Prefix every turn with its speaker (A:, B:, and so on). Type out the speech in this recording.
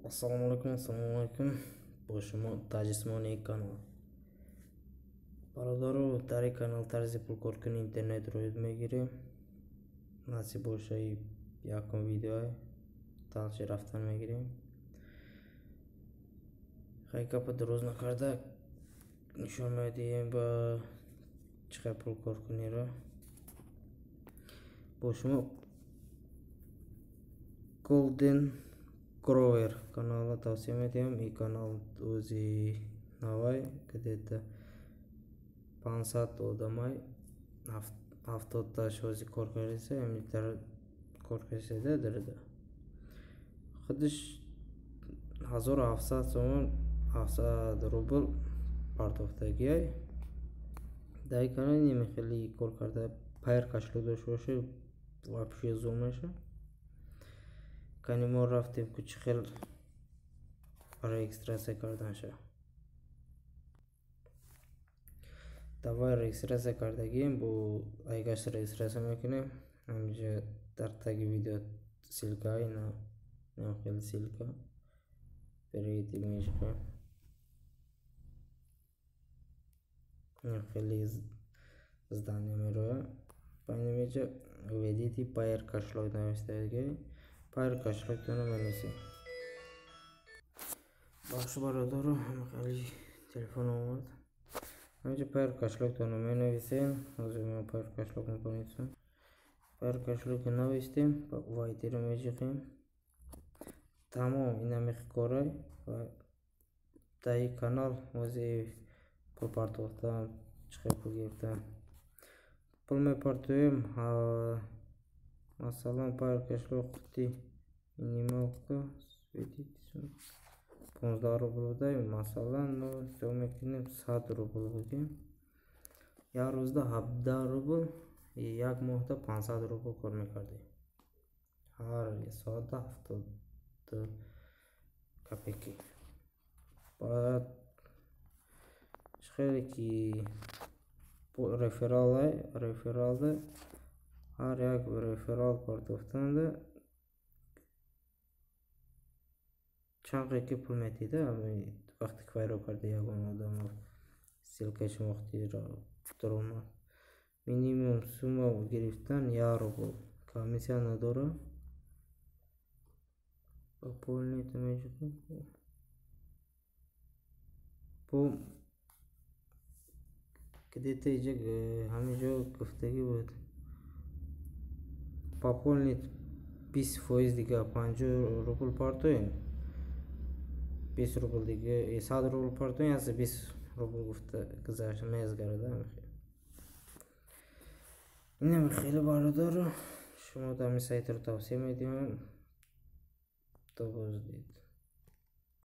A: Assalomu alaykum. Bu shuma tajismoniy kanal. Barodaru, dari kanal tarzi pul ko'rkini internet ro'yitmagiri. Nasib bo'lsa yaqin video talshi raftan megiri. Haykapa drozna karda nishonmaydigan ba chiqar pul ko'rkinira. Bu shuma Golden Grower канала tavsiya etaman. И канал o'zi новый, где-то 50 odamay avtotash o'zi ko'rkaysa, hamda ko'rkaysada dirida. Xidish 1700 so'm 700 rubl partovdagi. Дай канал не мехали ko'rkarda payr qashlo do'shoshi вообще zo'masha. Kanimor raftim kuch xil registratsiya kardansha. Давай registratsiya kardagim bu aygash registratsiya makine. Hamja tartagi video ссылка на хил ссылка. Перейти мишка. Хил здание мероя. Понимаете, введите пайр кашлог навестите. Пайр кашлог то намалиси. Бахш бародару, хали телефон омад. Hamja пайр кашлог то намалиси. Озма пайр кашлог напомнится. Пайр кашлог навестим, вайтиро мejixim. Tamom inamix ko'ray va dai kanal o'zi pul partovdan chiqib kelgan. Pulme partoyim masalan пайр кашлог qiti minimalka svetitsin 15 rubl masalan no so'makini 100 rubl bo'lgan. Yar ro'zda 17 rubl یک ماه تا 500 روبل کار میکردیم. هر ساعت 70 کپیکی. بعد خیلی کی رفرال ده هر یک رفرال پرداختنده چند قیقی پول میتیده. وقتی که ویرو کرده یکون آدم سیلکش وقتی را درونه минимум сумма грифтан ярубл. Комиссия надора. Пополнить мejixim. Bu где-то همینجا گفتگی بود. Пополнить 20% دیگه 50 روبل پارتوین. 20 روبل دیگه 100 روبل پارتوین از 20 روبل گفته گذاشت میزگرده. اینم خیلی برادر شما دمی سایت رو توصیه میدیم تا بازدید.